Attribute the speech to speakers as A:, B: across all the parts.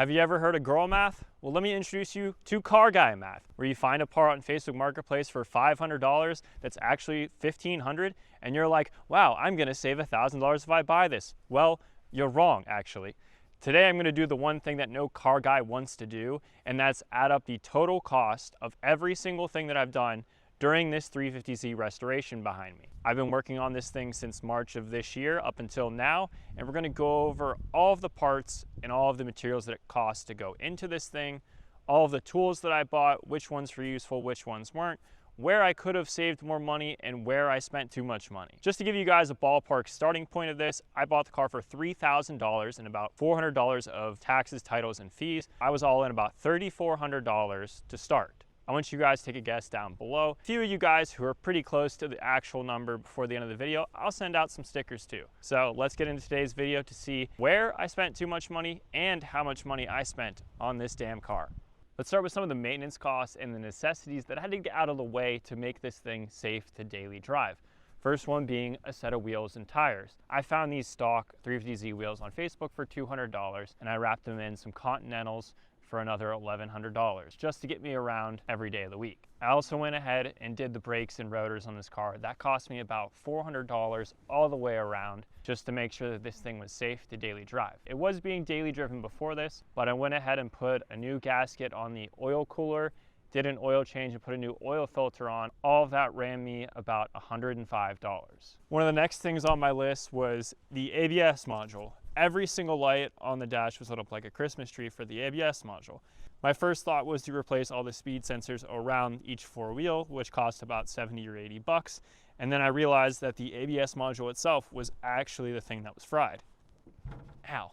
A: Have you ever heard of girl math? Well, let me introduce you to car guy math, where you find a part on Facebook Marketplace for $500 that's actually $1,500, and you're like, wow, I'm gonna save $1,000 if I buy this. Well, you're wrong, actually. Today I'm gonna do the one thing that no car guy wants to do, and that's add up the total cost of every single thing that I've done during this 350Z restoration behind me. I've been working on this thing since March of this year up until now, and we're gonna go over all of the parts and all of the materials that it costs to go into this thing, all of the tools that I bought, which ones were useful, which ones weren't, where I could have saved more money, and where I spent too much money. Just to give you guys a ballpark starting point of this, I bought the car for $3,000 and about $400 of taxes, titles, and fees. I was all in about $3,400 to start. I want you guys to take a guess down below. A few of you guys who are pretty close to the actual number before the end of the video, I'll send out some stickers too. So let's get into today's video to see where I spent too much money and how much money I spent on this damn car. Let's start with some of the maintenance costs and the necessities that I had to get out of the way to make this thing safe to daily drive. First one being a set of wheels and tires. I found these stock 350Z wheels on Facebook for $200, and I wrapped them in some Continentals for another $1,100 just to get me around every day of the week. I also went ahead and did the brakes and rotors on this car. That cost me about $400 all the way around just to make sure that this thing was safe to daily drive. It was being daily driven before this, but I went ahead and put a new gasket on the oil cooler, did an oil change and put a new oil filter on. All of that ran me about $105. One of the next things on my list was the ABS module. Every single light on the dash was lit up like a Christmas tree for the ABS module. My first thought was to replace all the speed sensors around each four wheel, which cost about 70 or 80 bucks. And then I realized that the ABS module itself was actually the thing that was fried. Ow.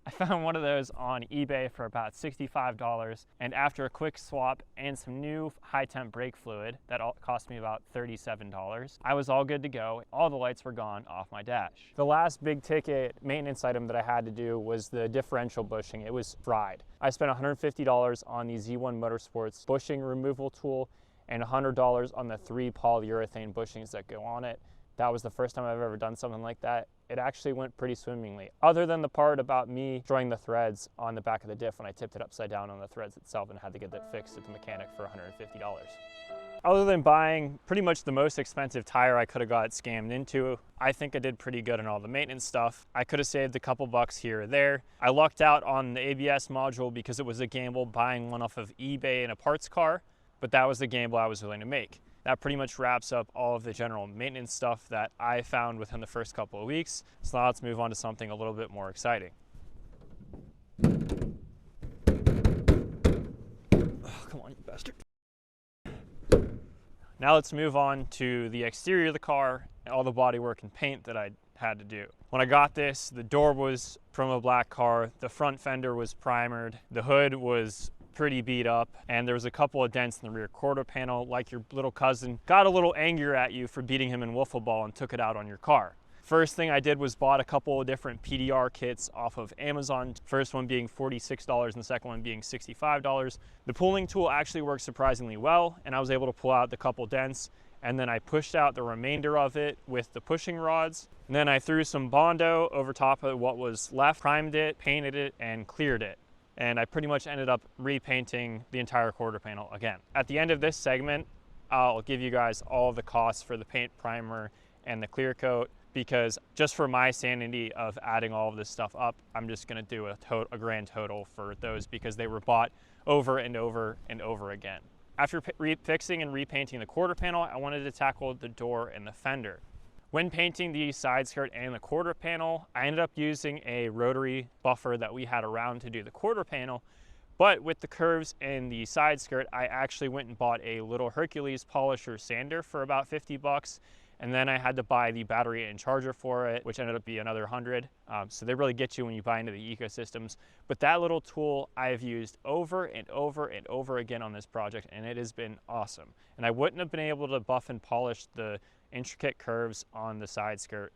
A: I found one of those on eBay for about $65, and after a quick swap and some new high-temp brake fluid that cost me about $37, I was all good to go. All the lights were gone off my dash. The last big ticket maintenance item that I had to do was the differential bushing. It was fried. I spent $150 on the Z1 Motorsports bushing removal tool and $100 on the 3 polyurethane bushings that go on it. That was the first time I've ever done something like that. It actually went pretty swimmingly, other than the part about me destroying the threads on the back of the diff when I tipped it upside down on the threads itself and had to get that fixed at the mechanic for $150. Other than buying pretty much the most expensive tire I could have got scammed into, I think I did pretty good on all the maintenance stuff. I could have saved a couple bucks here or there. I lucked out on the ABS module because it was a gamble buying one off of eBay in a parts car, but that was the gamble I was willing to make. That pretty much wraps up all of the general maintenance stuff that I found within the first couple of weeks. So now let's move on to something a little bit more exciting. Oh, come on, you bastard. Now let's move on to the exterior of the car and all the bodywork and paint that I had to do. When I got this, the door was from a black car, the front fender was primered, the hood was pretty beat up, and there was a couple of dents in the rear quarter panel, like your little cousin got a little angry at you for beating him in wiffle ball and took it out on your car. First thing I did was bought a couple of different PDR kits off of Amazon. First one being $46 and the second one being $65. The pulling tool actually worked surprisingly well, and I was able to pull out the couple dents, and then I pushed out the remainder of it with the pushing rods. And then I threw some Bondo over top of what was left, primed it, painted it, and cleared it. And I pretty much ended up repainting the entire quarter panel again. At the end of this segment, I'll give you guys all the costs for the paint, primer, and the clear coat, because just for my sanity of adding all of this stuff up, I'm just gonna do a grand total for those because they were bought over and over and over again. After fixing and repainting the quarter panel, I wanted to tackle the door and the fender. When painting the side skirt and the quarter panel, I ended up using a rotary buffer that we had around to do the quarter panel, but with the curves in the side skirt, I actually went and bought a little Hercules polisher sander for about 50 bucks, and then I had to buy the battery and charger for it, which ended up being another 100. So they really get you when you buy into the ecosystems. But that little tool I've used over and over and over again on this project, and it has been awesome. And I wouldn't have been able to buff and polish the intricate curves on the side skirt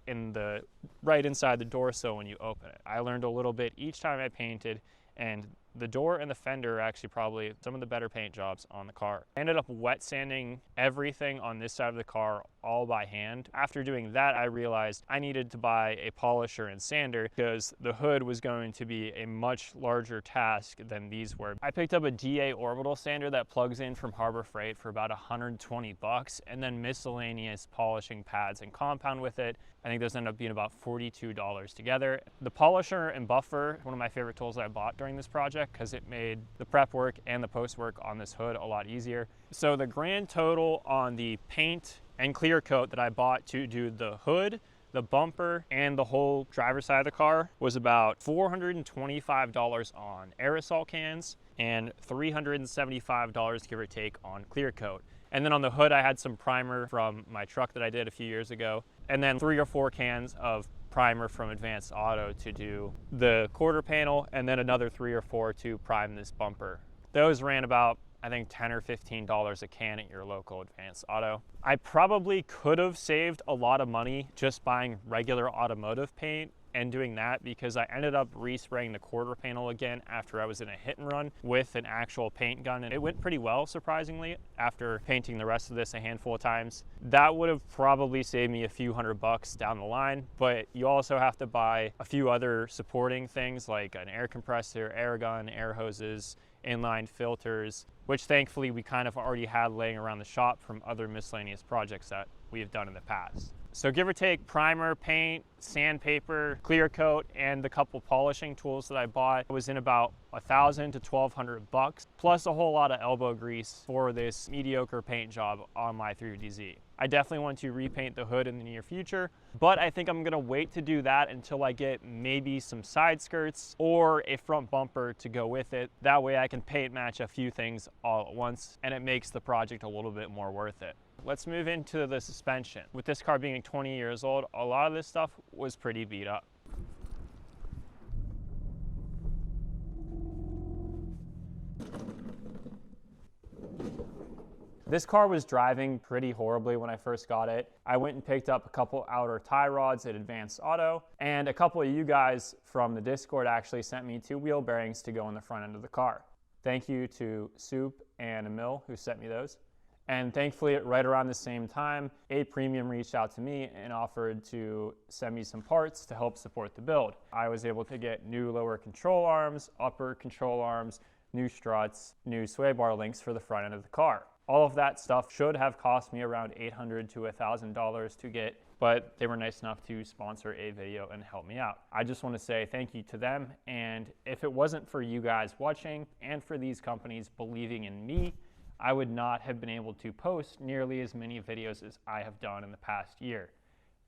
A: right inside the door sill when you open it. I learned a little bit each time I painted, and The door and the fender are actually probably some of the better paint jobs on the car. I ended up wet sanding everything on this side of the car all by hand. After doing that, I realized I needed to buy a polisher and sander because the hood was going to be a much larger task than these were. I picked up a DA orbital sander that plugs in from Harbor Freight for about 120 bucks, and then miscellaneous polishing pads and compound with it. I think those end up being about $42 together. The polisher and buffer, one of my favorite tools that I bought during this project because it made the prep work and the post work on this hood a lot easier. So the grand total on the paint and clear coat that I bought to do the hood, the bumper, and the whole driver's side of the car was about $425 on aerosol cans and $375 give or take on clear coat. And then on the hood, I had some primer from my truck that I did a few years ago, and then 3 or 4 cans of primer from Advanced Auto to do the quarter panel, and then another 3 or 4 to prime this bumper. Those ran about, I think, $10 or $15 a can at your local Advanced Auto. I probably could have saved a lot of money just buying regular automotive paint and doing that, because I ended up respraying the quarter panel again after I was in a hit and run with an actual paint gun, and it went pretty well, surprisingly, after painting the rest of this a handful of times. That would have probably saved me a few $100 down the line, but you also have to buy a few other supporting things like an air compressor, air gun, air hoses, inline filters, which thankfully we kind of already had laying around the shop from other miscellaneous projects that we have done in the past. So give or take, primer, paint, sandpaper, clear coat, and the couple polishing tools that I bought was in about $1,000 to $1,200 plus a whole lot of elbow grease for this mediocre paint job on my 350Z. I definitely want to repaint the hood in the near future, but I think I'm gonna wait to do that until I get maybe some side skirts or a front bumper to go with it. That way I can paint match a few things all at once, and it makes the project a little bit more worth it. Let's move into the suspension. With this car being 20 years old, a lot of this stuff was pretty beat up. This car was driving pretty horribly when I first got it. I went and picked up a couple outer tie rods at Advanced Auto, and a couple of you guys from the Discord actually sent me 2 wheel bearings to go in the front end of the car. Thank you to Soup and Emil who sent me those. And thankfully, right around the same time, A Premium reached out to me and offered to send me some parts to help support the build. I was able to get new lower control arms, upper control arms, new struts, new sway bar links for the front end of the car. All of that stuff should have cost me around $800 to $1,000 to get, but they were nice enough to sponsor a video and help me out. I just want to say thank you to them, and if it wasn't for you guys watching and for these companies believing in me, I would not have been able to post nearly as many videos as I have done in the past year.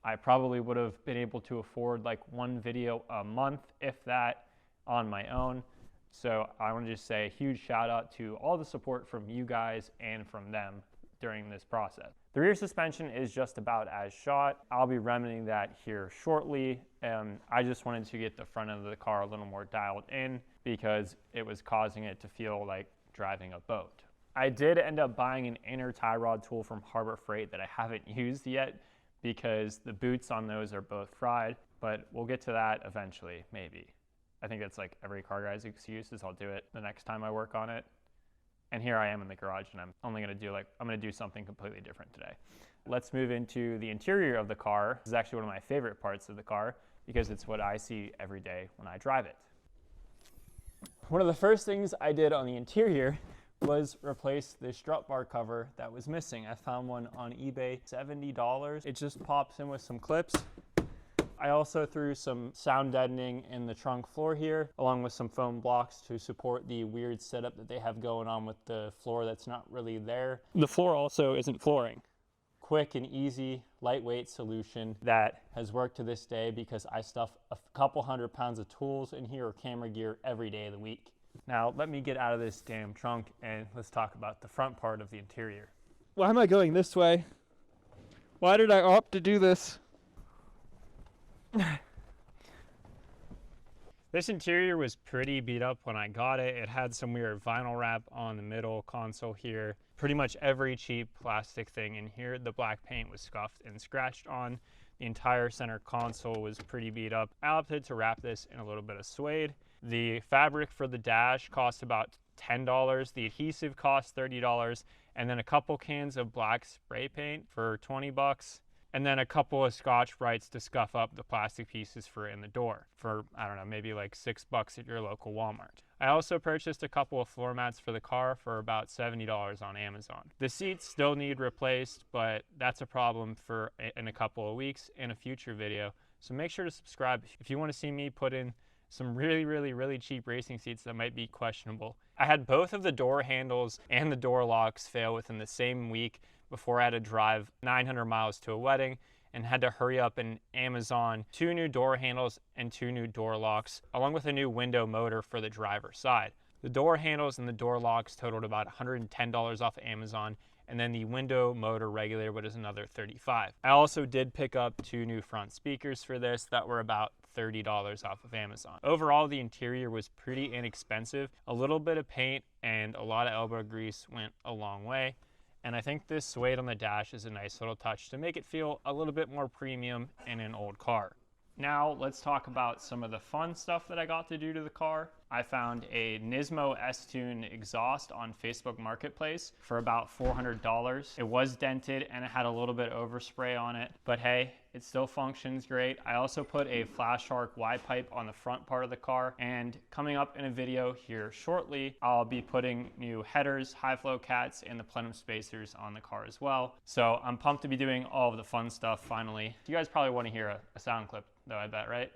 A: I probably would have been able to afford like 1 video a month, if that, on my own. So I want to just say a huge shout out to all the support from you guys and from them during this process. The rear suspension is just about as shot. I'll be remedying that here shortly. I just wanted to get the front end of the car a little more dialed in because it was causing it to feel like driving a boat. I did end up buying an inner tie rod tool from Harbor Freight that I haven't used yet because the boots on those are both fried, but we'll get to that eventually, maybe. I think that's like every car guy's excuse is I'll do it the next time I work on it. And here I am in the garage and I'm gonna do something completely different today. Let's move into the interior of the car. This is actually one of my favorite parts of the car because it's what I see every day when I drive it. One of the first things I did on the interior was replace the strut bar cover that was missing. I found one on eBay, $70. It just pops in with some clips. I also threw some sound deadening in the trunk floor here, along with some foam blocks to support the weird setup that they have going on with the floor that's not really there. The floor also isn't flooring. Quick and easy, lightweight solution that has worked to this day because I stuff a couple 100 pounds of tools in here or camera gear every day of the week. Now, let me get out of this damn trunk and let's talk about the front part of the interior.
B: Why am I going this way? Why did I opt to do this?
A: This interior was pretty beat up when I got it. It had some weird vinyl wrap on the middle console here. Pretty much every cheap plastic thing in here, the black paint was scuffed and scratched on. The entire center console was pretty beat up. I opted to wrap this in a little bit of suede The fabric for the dash cost about $10. The adhesive cost $30. And then a couple cans of black spray paint for 20 bucks. And then a couple of Scotch-Brites to scuff up the plastic pieces for in the door for, I don't know, maybe like $6 at your local Walmart. I also purchased a couple of floor mats for the car for about $70 on Amazon. The seats still need replaced, but that's a problem for in a couple of weeks in a future video. So make sure to subscribe if you want to see me put in some really cheap racing seats that might be questionable. I had both of the door handles and the door locks fail within the same week before I had to drive 900 miles to a wedding and had to hurry up and Amazon 2 new door handles and 2 new door locks, along with a new window motor for the driver's side. The door handles and the door locks totaled about $110 off Amazon, and then the window motor regulator was another $35. I also did pick up 2 new front speakers for this that were about $30 off of Amazon. Overall, the interior was pretty inexpensive. A little bit of paint and a lot of elbow grease went a long way. And I think this suede on the dash is a nice little touch to make it feel a little bit more premium in an old car. Now let's talk about some of the fun stuff that I got to do to the car. I found a Nismo S-Tune exhaust on Facebook Marketplace for about $400. It was dented and it had a little bit of overspray on it, but hey, it still functions great. I also put a Flash Shark Y-pipe on the front part of the car, and coming up in a video here shortly, I'll be putting new headers, high flow cats, and the plenum spacers on the car as well. So I'm pumped to be doing all of the fun stuff finally. You guys probably want to hear a sound clip though, I bet, right?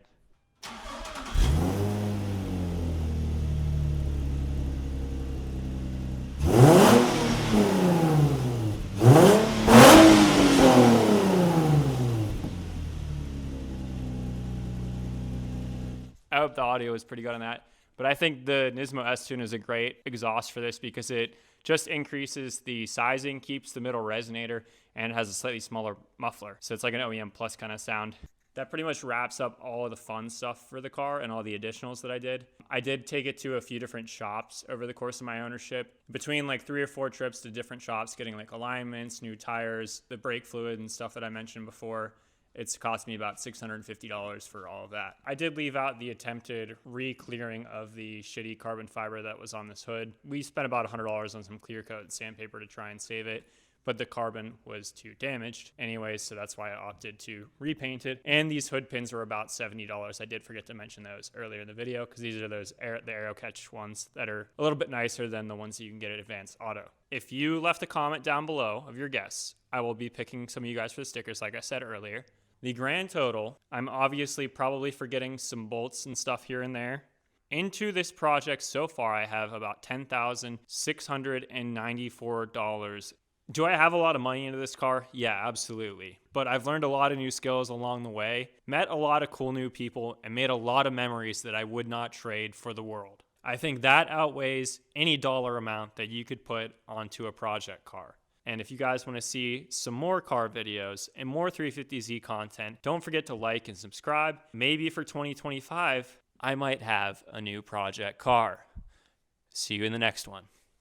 A: I hope the audio is pretty good on that. But I think the Nismo S-Tune is a great exhaust for this because it just increases the sizing, keeps the middle resonator, and has a slightly smaller muffler. So it's like an OEM Plus kind of sound. That pretty much wraps up all of the fun stuff for the car and all the additionals that I did. I did take it to a few different shops over the course of my ownership. Between like 3 or 4 trips to different shops, getting like alignments, new tires, the brake fluid and stuff that I mentioned before. It's cost me about $650 for all of that. I did leave out the attempted re-clearing of the shitty carbon fiber that was on this hood. We spent about $100 on some clear coat and sandpaper to try and save it, but the carbon was too damaged anyways, so that's why I opted to repaint it. And these hood pins were about $70. I did forget to mention those earlier in the video because these are those the Aero Catch ones that are a little bit nicer than the ones that you can get at Advanced Auto. If you left a comment down below of your guess, I will be picking some of you guys for the stickers like I said earlier. The grand total, I'm obviously probably forgetting some bolts and stuff here and there. Into this project so far, I have about $10,694. Do I have a lot of money into this car? Yeah, absolutely. But I've learned a lot of new skills along the way, met a lot of cool new people, and made a lot of memories that I would not trade for the world. I think that outweighs any dollar amount that you could put onto a project car. And if you guys want to see some more car videos and more 350Z content, don't forget to like and subscribe. Maybe for 2025, I might have a new project car. See you in the next one.